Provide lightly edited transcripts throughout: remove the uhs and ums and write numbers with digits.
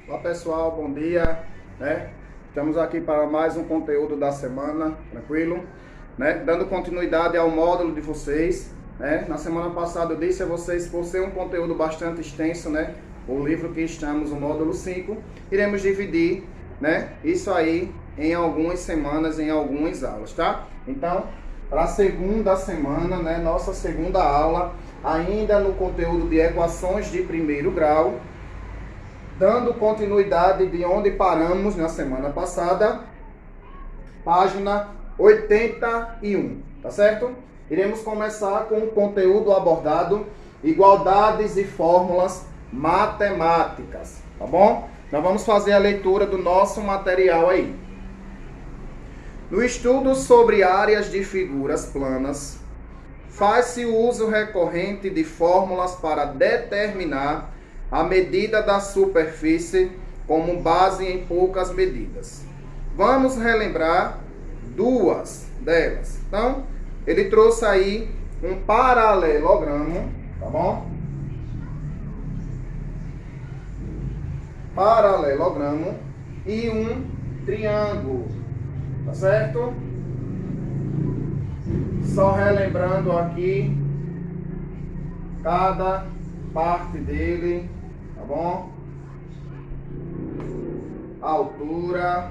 Olá pessoal, bom dia, né? Estamos aqui para mais um conteúdo da semana, tranquilo, né? Dando continuidade ao módulo de vocês, né? Na semana passada eu disse a vocês, por ser um conteúdo bastante extenso, né? O livro que estamos, o módulo 5, iremos dividir, né? Isso aí em algumas semanas, em algumas aulas, tá? Então, para a segunda semana, né? Nossa segunda aula, ainda no conteúdo de equações de primeiro grau, dando continuidade de onde paramos na semana passada, página 81, tá certo? Iremos começar com o conteúdo abordado, igualdades e fórmulas matemáticas, tá bom? Então vamos fazer a leitura do nosso material aí. No estudo sobre áreas de figuras planas, faz-se uso recorrente de fórmulas para determinar a medida da superfície como base em poucas medidas. Vamos relembrar duas delas. Então, ele trouxe aí um paralelogramo, tá bom? Paralelogramo e um triângulo, tá certo? Só relembrando aqui cada parte dele, tá bom? Altura,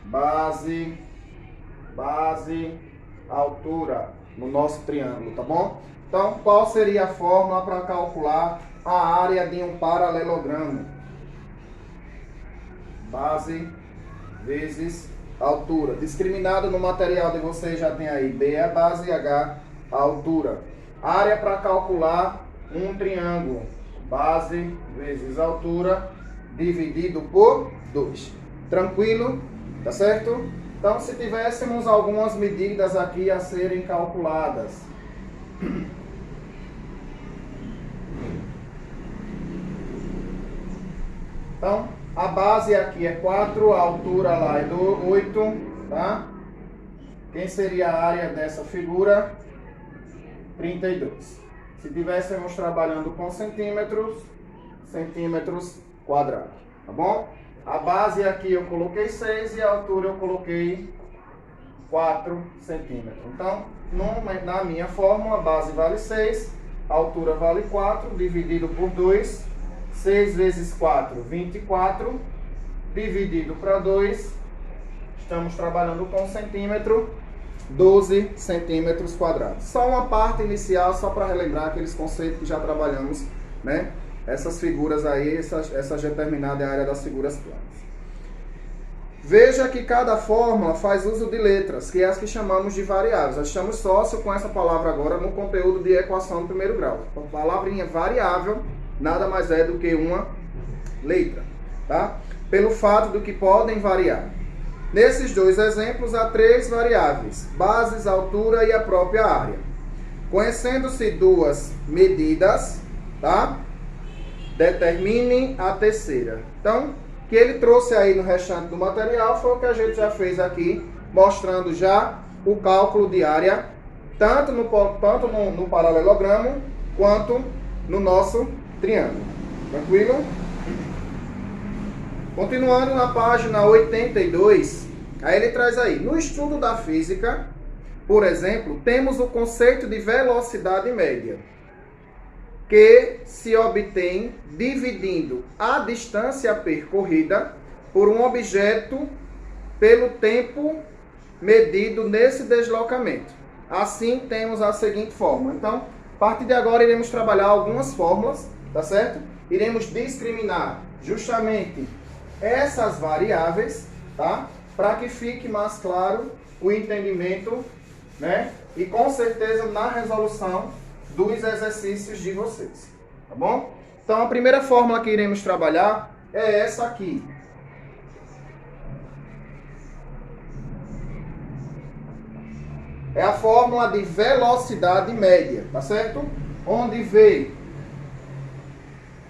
base, altura no nosso triângulo, tá bom? Então, qual seria a fórmula para calcular a área de um paralelogramo? Base vezes altura. Discriminado no material de vocês já tem aí B é a base e H a altura. Área para calcular um triângulo, base vezes altura, dividido por 2. Tranquilo? Tá certo? Então, se tivéssemos algumas medidas aqui a serem calculadas. Então, a base aqui é 4, a altura lá é 8, tá? Quem seria a área dessa figura? 32. Se estivéssemos trabalhando com centímetros quadrados, tá bom? A base aqui eu coloquei 6 e a altura eu coloquei 4 centímetros. Então, na minha fórmula, a base vale 6, a altura vale 4, dividido por 2, 6 vezes 4, 24, dividido para 2, estamos trabalhando com centímetro, 12 centímetros quadrados. Só uma parte inicial, só para relembrar aqueles conceitos que já trabalhamos, né? Essas figuras aí, essa determinada área das figuras planas. Veja que cada fórmula faz uso de letras, que é as que chamamos de variáveis. Nós estamos sócio com essa palavra agora no conteúdo de equação do primeiro grau. A palavrinha variável nada mais é do que uma letra, tá? Pelo fato de que podem variar. Nesses dois exemplos, há 3 variáveis, bases, altura e a própria área. Conhecendo-se duas medidas, tá? Determine a terceira. Então, o que ele trouxe aí no restante do material foi o que a gente já fez aqui, mostrando já o cálculo de área, tanto no paralelogramo, quanto no nosso triângulo. Tranquilo? Continuando na página 82, aí ele traz aí, no estudo da física, por exemplo, temos o conceito de velocidade média, que se obtém dividindo a distância percorrida por um objeto pelo tempo medido nesse deslocamento. Assim, temos a seguinte fórmula. Então, a partir de agora, iremos trabalhar algumas fórmulas, tá certo? Iremos discriminar justamente essas variáveis, tá? Para que fique mais claro o entendimento, né? E com certeza na resolução dos exercícios de vocês, tá bom? Então a primeira fórmula que iremos trabalhar é essa aqui. É a fórmula de velocidade média, tá certo? Onde V,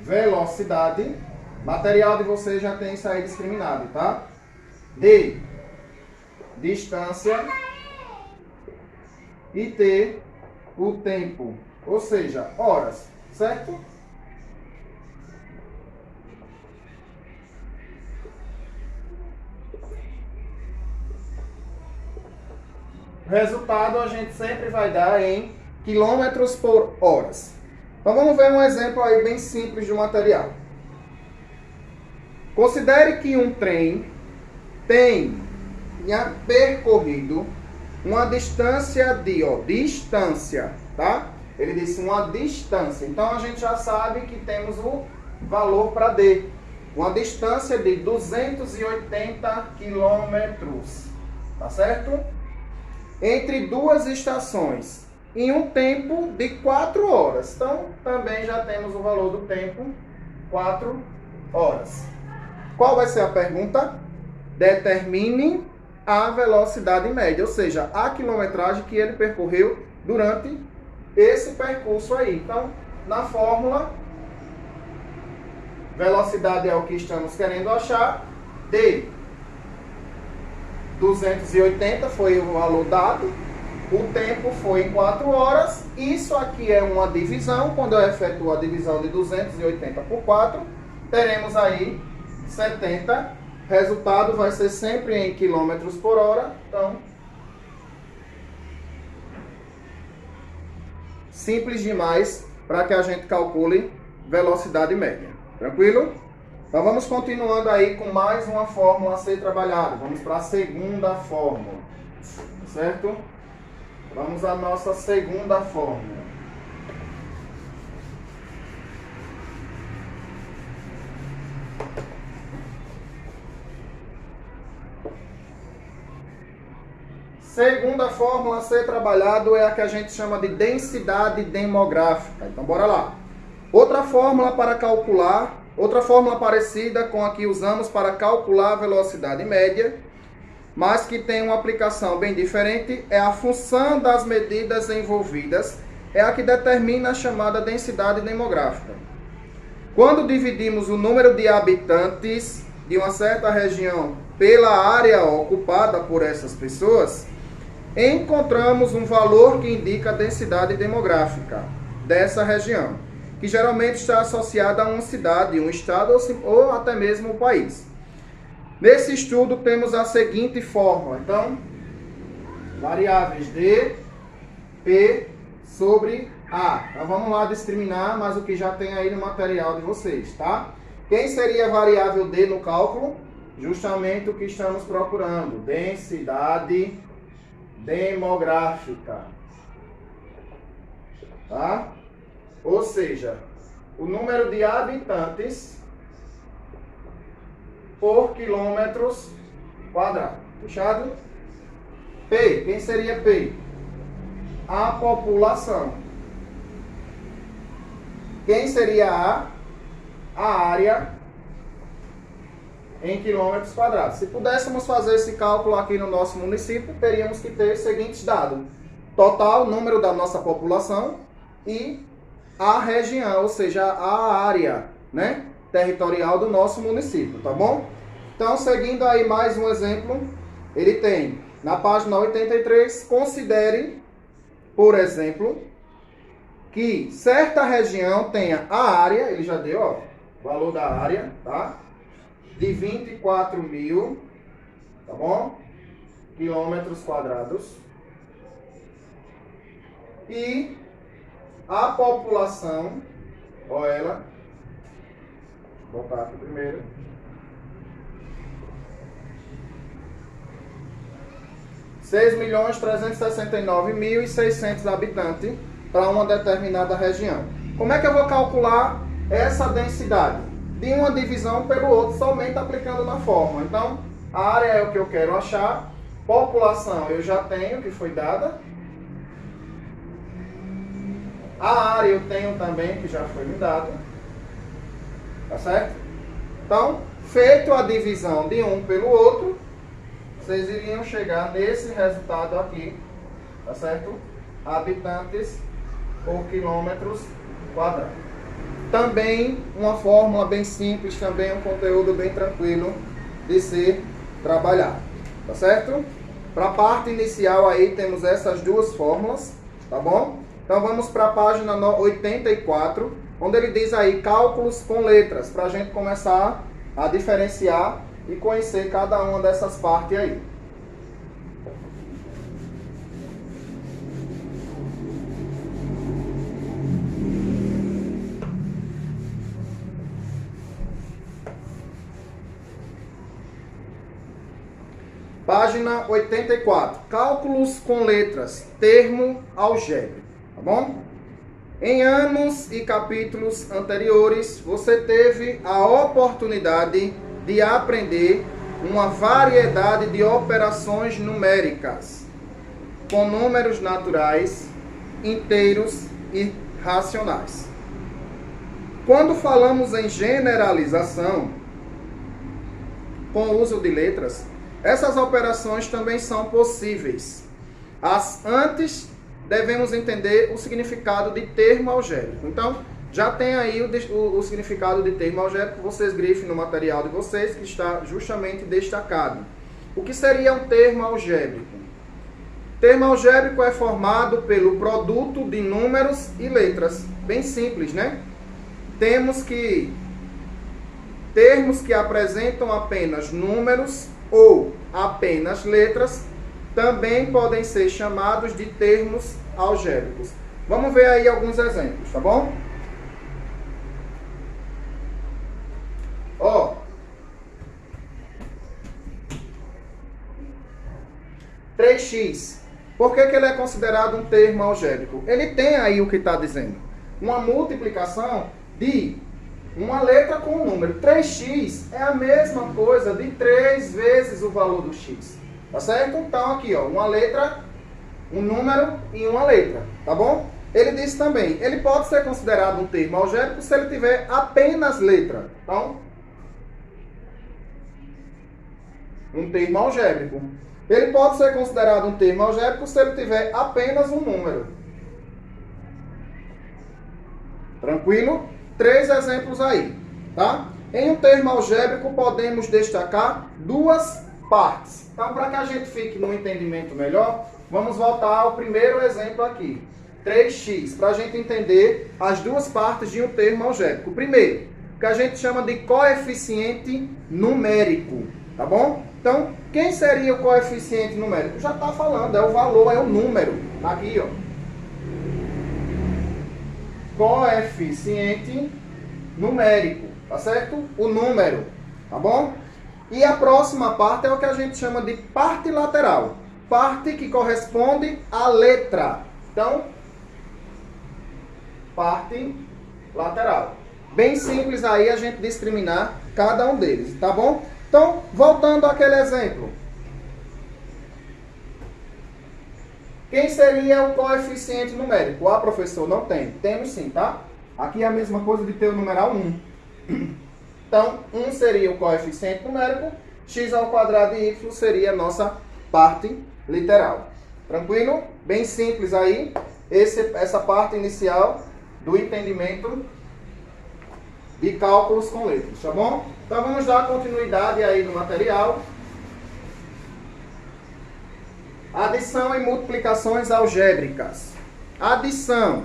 velocidade, material de vocês já tem isso aí discriminado, tá? D, distância, e T, o tempo, ou seja, horas, certo? resultado a gente sempre vai dar em quilômetros por hora. Então vamos ver um exemplo aí bem simples de um material. Considere que um trem tenha percorrido uma distância de, distância, tá? Ele disse uma distância. Então a gente já sabe que temos o valor para D. Uma distância de 280 quilômetros, tá certo? Entre duas estações, em um tempo de 4 horas. Então também já temos o valor do tempo, 4 horas. Qual vai ser a pergunta? Determine a velocidade média, ou seja, a quilometragem que ele percorreu durante esse percurso aí. Então, na fórmula, velocidade é o que estamos querendo achar, D 280 foi o valor dado, o tempo foi em 4 horas, isso aqui é uma divisão, quando eu efetuo a divisão de 280 por 4, teremos aí 70, resultado vai ser sempre em quilômetros por hora, então simples demais para que a gente calcule velocidade média. Tranquilo? Então vamos continuando aí com mais uma fórmula a ser trabalhada. Vamos para a segunda fórmula. Certo? Vamos à nossa segunda fórmula. Segunda fórmula a ser trabalhado é a que a gente chama de densidade demográfica. Então, bora lá. Outra fórmula para calcular, outra fórmula parecida com a que usamos para calcular a velocidade média, mas que tem uma aplicação bem diferente, é a função das medidas envolvidas, é a que determina a chamada densidade demográfica. Quando dividimos o número de habitantes de uma certa região pela área ocupada por essas pessoas, encontramos um valor que indica a densidade demográfica dessa região, que geralmente está associada a uma cidade, um estado ou até mesmo um país. Nesse estudo temos a seguinte fórmula. Então, variáveis D, P sobre A. Então vamos lá discriminar, mas o que já tem aí no material de vocês, tá? Quem seria a variável D no cálculo? Justamente o que estamos procurando, densidade demográfica, tá? Ou seja, o número de habitantes por quilômetros quadrados. Fechado? P, quem seria P? A população. Quem seria A? A área em quilômetros quadrados. Se pudéssemos fazer esse cálculo aqui no nosso município, teríamos que ter os seguintes dados: total, número da nossa população e a região, ou seja, a área, né, territorial do nosso município, tá bom? Então, seguindo aí mais um exemplo, ele tem na página 83, considere, por exemplo, que certa região tenha a área, ele já deu, ó, o valor da área, tá? De 24.000, tá bom? Quilômetros quadrados. E a população, ó ela, vou botar aqui primeiro. R$ 6.369.600 habitantes para uma determinada região. Como é que eu vou calcular essa densidade? De uma divisão pelo outro, somente aplicando na fórmula. Então, a área é o que eu quero achar, população eu já tenho, que foi dada. A área eu tenho também, que já foi me dado. Tá certo? Então, feito a divisão de um pelo outro, vocês iriam chegar nesse resultado aqui, tá certo? Habitantes por quilômetros quadrados. Também uma fórmula bem simples, também um conteúdo bem tranquilo de ser trabalhado, tá certo? Para a parte inicial aí temos essas duas fórmulas, tá bom? Então vamos para a página 84, onde ele diz aí cálculos com letras, para a gente começar a diferenciar e conhecer cada uma dessas partes aí. Página 84. Cálculos com letras. Termo algébrico. Tá bom? Em anos e capítulos anteriores, você teve a oportunidade de aprender uma variedade de operações numéricas com números naturais, inteiros e racionais. Quando falamos em generalização, com o uso de letras, essas operações também são possíveis. Antes, devemos entender o significado de termo algébrico. Então, já tem aí o significado de termo algébrico, vocês grifem no material de vocês, que está justamente destacado. O que seria um termo algébrico? Termo algébrico é formado pelo produto de números e letras. Bem simples, né? Temos que termos que apresentam apenas números ou apenas letras também podem ser chamados de termos algébricos. Vamos ver aí alguns exemplos, tá bom? Ó, 3x. Por que ele é considerado um termo algébrico? Ele tem aí o que está dizendo. Uma multiplicação de uma letra com um número. 3x é a mesma coisa de 3 vezes o valor do x. Tá certo? Então aqui, ó, uma letra, um número e uma letra. Tá bom? Ele disse também, ele pode ser considerado um termo algébrico se ele tiver apenas letra. Então, um termo algébrico. Ele pode ser considerado um termo algébrico se ele tiver apenas um número. Tranquilo? 3 exemplos aí, tá? Em um termo algébrico podemos destacar duas partes. Então, para que a gente fique no entendimento melhor, vamos voltar ao primeiro exemplo aqui. 3x, para a gente entender as duas partes de um termo algébrico. Primeiro, o que a gente chama de coeficiente numérico, tá bom? Então, quem seria o coeficiente numérico? Já está falando, é o valor, é o número. Aqui, ó. Coeficiente numérico, tá certo? O número, tá bom? E a próxima parte é o que a gente chama de parte lateral. Parte que corresponde à letra. Então, parte lateral. Bem simples aí a gente discriminar cada um deles, tá bom? Então, voltando àquele exemplo. Quem seria o coeficiente numérico? Ah, professor, não tem. Temos sim, tá? Aqui é a mesma coisa de ter o numeral 1. Então, 1 seria o coeficiente numérico, x ao quadrado e y seria a nossa parte literal. Tranquilo? Bem simples aí. Essa parte inicial do entendimento de cálculos com letras, tá bom? Então, vamos dar continuidade aí no material. Adição e multiplicações algébricas. Adição.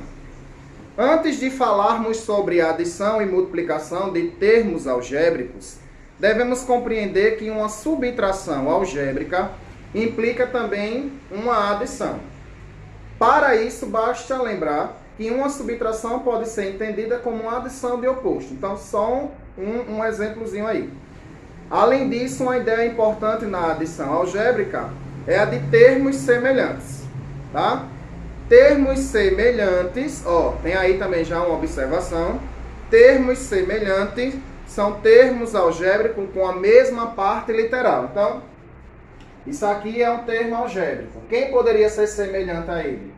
Antes de falarmos sobre adição e multiplicação de termos algébricos, devemos compreender que uma subtração algébrica implica também uma adição. Para isso, basta lembrar que uma subtração pode ser entendida como uma adição de oposto. Então, só um exemplozinho aí. Além disso, uma ideia importante na adição algébrica é a de termos semelhantes, tá? Termos semelhantes, ó, tem aí também já uma observação. Termos semelhantes são termos algébricos com a mesma parte literal. Então, isso aqui é um termo algébrico. Quem poderia ser semelhante a ele?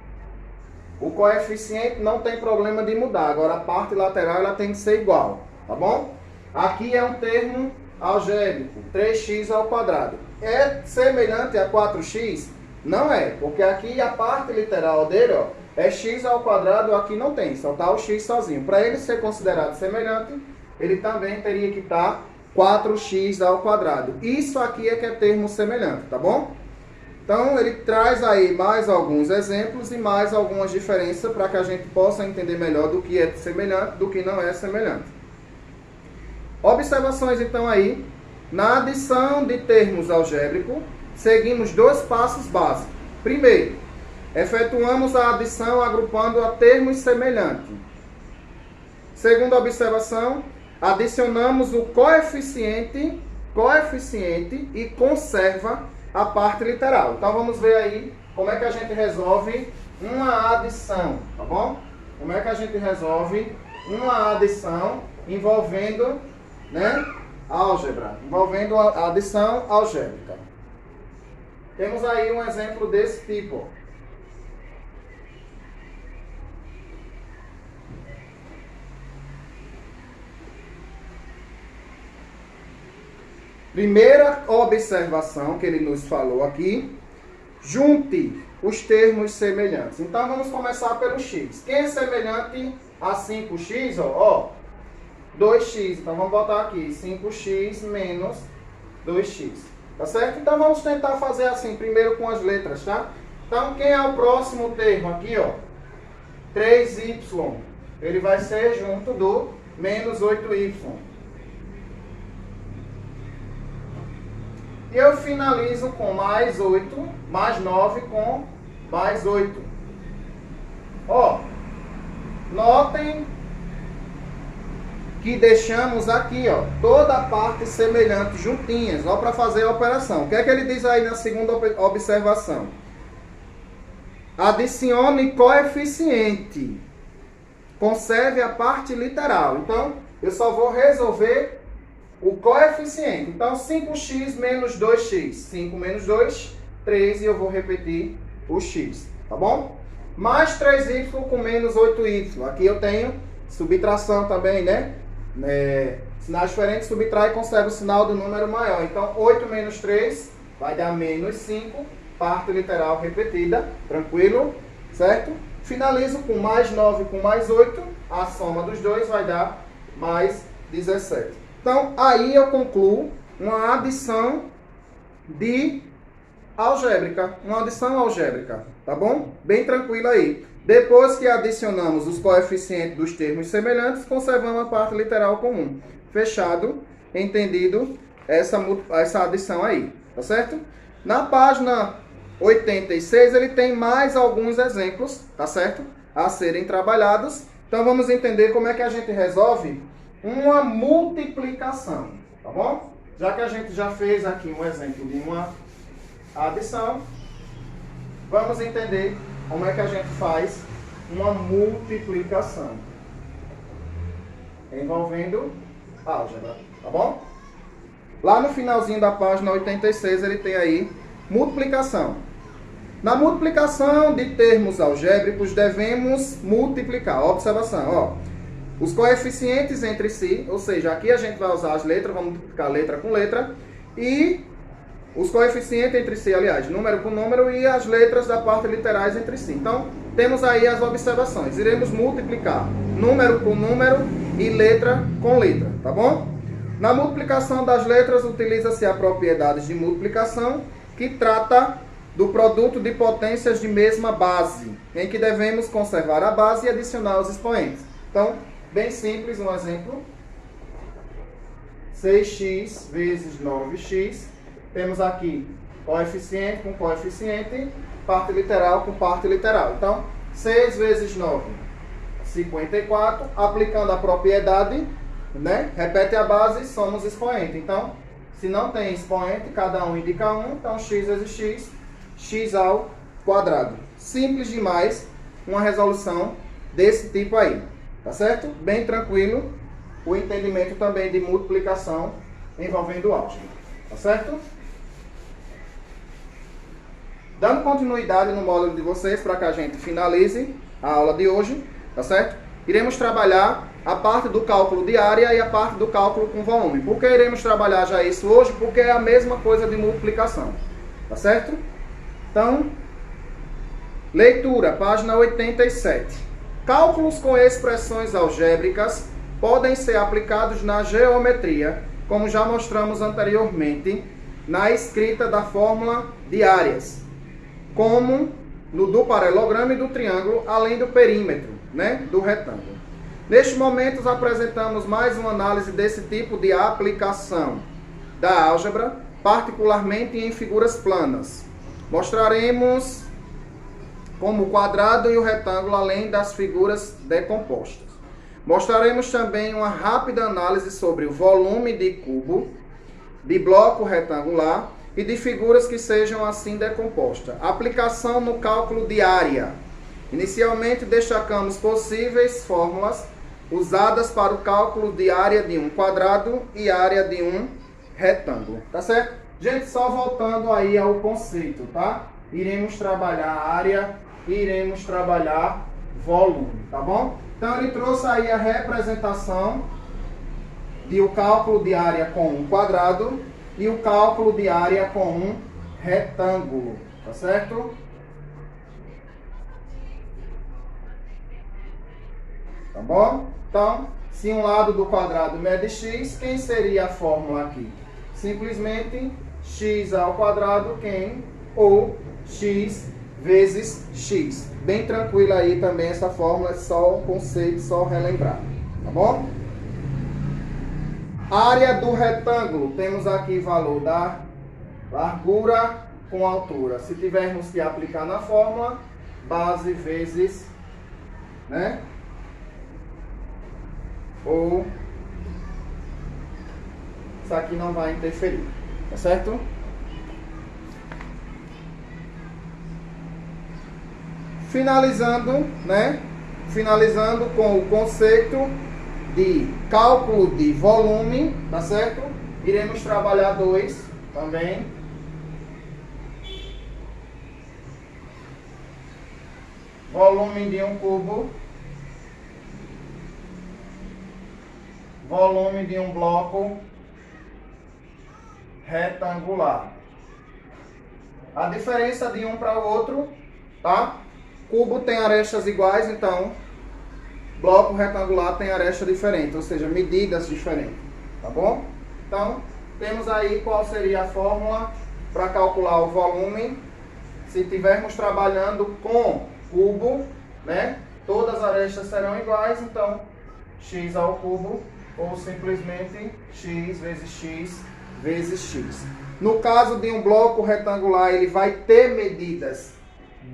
O coeficiente não tem problema de mudar. Agora, a parte lateral ela tem que ser igual, tá bom? Aqui é um termo algébrico, 3x ao quadrado. É semelhante a 4x? Não é, porque aqui a parte literal dele, ó, é x ao quadrado, aqui não tem, só está o x sozinho. Para ele ser considerado semelhante, ele também teria que estar 4x ao quadrado. Isso aqui é que é termo semelhante, tá bom? Então, ele traz aí mais alguns exemplos e mais algumas diferenças para que a gente possa entender melhor do que é semelhante, do que não é semelhante. Observações, então, aí. Na adição de termos algébricos, seguimos 2 passos básicos. Primeiro, efetuamos a adição agrupando a termos semelhantes. Segunda observação, adicionamos o coeficiente e conserva a parte literal. Então vamos ver aí como é que a gente resolve uma adição, tá bom? Como é que a gente resolve uma adição envolvendo, né, álgebra, envolvendo a adição algébrica. Temos aí um exemplo desse tipo. Primeira observação que ele nos falou aqui: junte os termos semelhantes. Então vamos começar pelo x. Quem é semelhante a 5x? Ó, 2x. Então vamos botar aqui 5x menos 2x. Tá certo? Então vamos tentar fazer assim, primeiro com as letras, tá? Então quem é o próximo termo aqui, ó? 3y. Ele vai ser junto do menos 8y. E eu finalizo com mais 8, mais 9 com mais 8. Ó, notem que deixamos aqui, ó, toda a parte semelhante juntinhas, ó, para fazer a operação. O que é que ele diz aí na segunda observação? Adicione coeficiente. Conserve a parte literal. Então, eu só vou resolver o coeficiente. Então, 5x menos 2x. 5 menos 2, 3, e eu vou repetir o x, tá bom? Mais 3y com menos 8y. Aqui eu tenho subtração também, né? Sinais diferentes, subtrai e conserva o sinal do número maior. Então, 8 menos 3 vai dar menos 5. Parte literal repetida. Tranquilo? Certo? Finalizo com mais 9 com mais 8. A soma dos dois vai dar mais 17. Então, aí eu concluo uma adição algébrica. Uma adição algébrica, tá bom? Bem tranquilo aí. Depois que adicionamos os coeficientes dos termos semelhantes, conservamos a parte literal comum. Fechado, entendido essa adição aí, tá certo? Na página 86, ele tem mais alguns exemplos, tá certo? A serem trabalhados. Então, vamos entender como é que a gente resolve uma multiplicação, tá bom? Já que a gente já fez aqui um exemplo de uma adição, vamos entender como é que a gente faz uma multiplicação envolvendo álgebra, tá bom? Lá no finalzinho da página 86 ele tem aí multiplicação. Na multiplicação de termos algébricos devemos multiplicar. Observação, ó. Os coeficientes entre si, ou seja, aqui a gente vai usar as letras, vamos multiplicar letra com letra, e os coeficientes entre si, aliás, número com número, e as letras da parte literais entre si. Então, temos aí as observações. Iremos multiplicar número com número e letra com letra, tá bom? Na multiplicação das letras, utiliza-se a propriedade de multiplicação, que trata do produto de potências de mesma base, em que devemos conservar a base e adicionar os expoentes. Então, bem simples, um exemplo. 6x vezes 9x. Temos aqui coeficiente com coeficiente, parte literal com parte literal. Então, 6 vezes 9, 54. Aplicando a propriedade, né? Repete a base e somos expoente. Então, se não tem expoente, cada um indica 1. Então, x vezes x, x ao quadrado. Simples demais, uma resolução desse tipo aí. Tá certo? Bem tranquilo. O entendimento também de multiplicação envolvendo álgebra. Tá certo? Dando continuidade no módulo de vocês para que a gente finalize a aula de hoje. Tá certo? Iremos trabalhar a parte do cálculo de área e a parte do cálculo com volume. Por que iremos trabalhar já isso hoje? Porque é a mesma coisa de multiplicação. Tá certo? Então, leitura, página 87. Cálculos com expressões algébricas podem ser aplicados na geometria, como já mostramos anteriormente, na escrita da fórmula de áreas, como no do paralelogramo e do triângulo, além do perímetro, né, do retângulo. Neste momento, apresentamos mais uma análise desse tipo de aplicação da álgebra, particularmente em figuras planas. Mostraremos como o quadrado e o retângulo, além das figuras decompostas. Mostraremos também uma rápida análise sobre o volume de cubo, de bloco retangular e de figuras que sejam assim decompostas. Aplicação no cálculo de área. Inicialmente destacamos possíveis fórmulas usadas para o cálculo de área de um quadrado e área de um retângulo, tá certo? Gente, só voltando aí ao conceito, tá? Iremos trabalhar área e iremos trabalhar volume, tá bom? Então ele trouxe aí a representação de o cálculo de área com um quadrado e o cálculo de área com um retângulo, tá certo? Tá bom? Então, se um lado do quadrado mede x, quem seria a fórmula aqui? Simplesmente x ao quadrado, quem? Ou x vezes x. Bem tranquilo aí também essa fórmula, é só um conceito, só relembrar. Tá bom? Área do retângulo, temos aqui valor da largura com altura. Se tivermos que aplicar na fórmula, base vezes, né? Ou isso aqui não vai interferir, tá certo? Finalizando, né? Finalizando com o conceito de cálculo de volume, tá certo? Iremos trabalhar dois também. Volume de um cubo. Volume de um bloco retangular. A diferença de um para o outro, tá? Cubo tem arestas iguais, então bloco retangular tem aresta diferente, ou seja, medidas diferentes, tá bom? Então, temos aí qual seria a fórmula para calcular o volume. Se estivermos trabalhando com cubo, né? Todas as arestas serão iguais, então x ao cubo, ou simplesmente x vezes x. No caso de um bloco retangular, ele vai ter medidas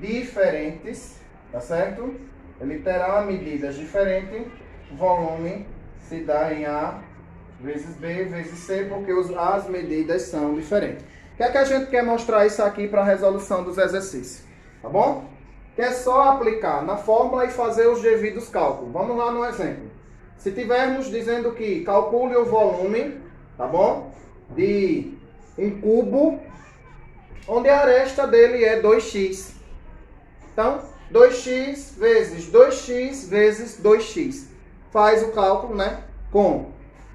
diferentes, tá certo? Ele terá medidas diferentes. O volume se dá em A vezes B vezes C, porque as medidas são diferentes. O que é que a gente quer mostrar isso aqui para a resolução dos exercícios? Tá bom? Que é só aplicar na fórmula e fazer os devidos cálculos. Vamos lá no exemplo. Se tivermos dizendo que calcule o volume, tá bom? De um cubo, onde a aresta dele é 2x. Então, 2x vezes 2x vezes 2x. Faz o cálculo, né? Com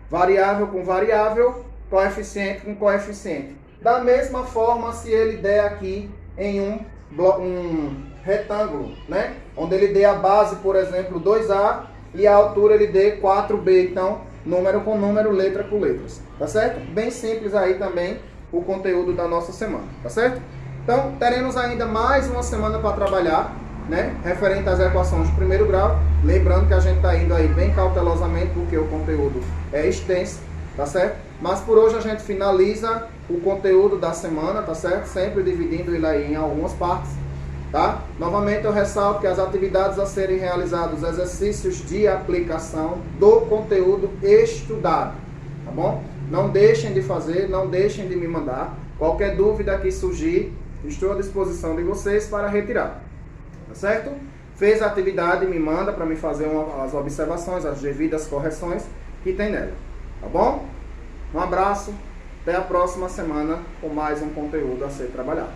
variável, coeficiente com coeficiente. Da mesma forma, se ele der aqui em um retângulo, né? Onde ele dê a base, por exemplo, 2A e a altura ele dê 4B. Então, número com número, letra com letras. Tá certo? Bem simples aí também o conteúdo da nossa semana. Tá certo? Então, teremos ainda mais uma semana para trabalhar, né? Referente às equações de primeiro grau. Lembrando que a gente está indo aí bem cautelosamente, porque o conteúdo é extenso, tá certo? Mas por hoje a gente finaliza o conteúdo da semana, tá certo? Sempre dividindo ele aí em algumas partes, tá? Novamente eu ressalto que as atividades a serem realizadas, os exercícios de aplicação do conteúdo estudado, tá bom? Não deixem de fazer, não deixem de me mandar. Qualquer dúvida que surgir, estou à disposição de vocês para retirar, tá certo? Fez a atividade, me manda para me fazer as observações, as devidas correções que tem nela, tá bom? Um abraço, até a próxima semana com mais um conteúdo a ser trabalhado.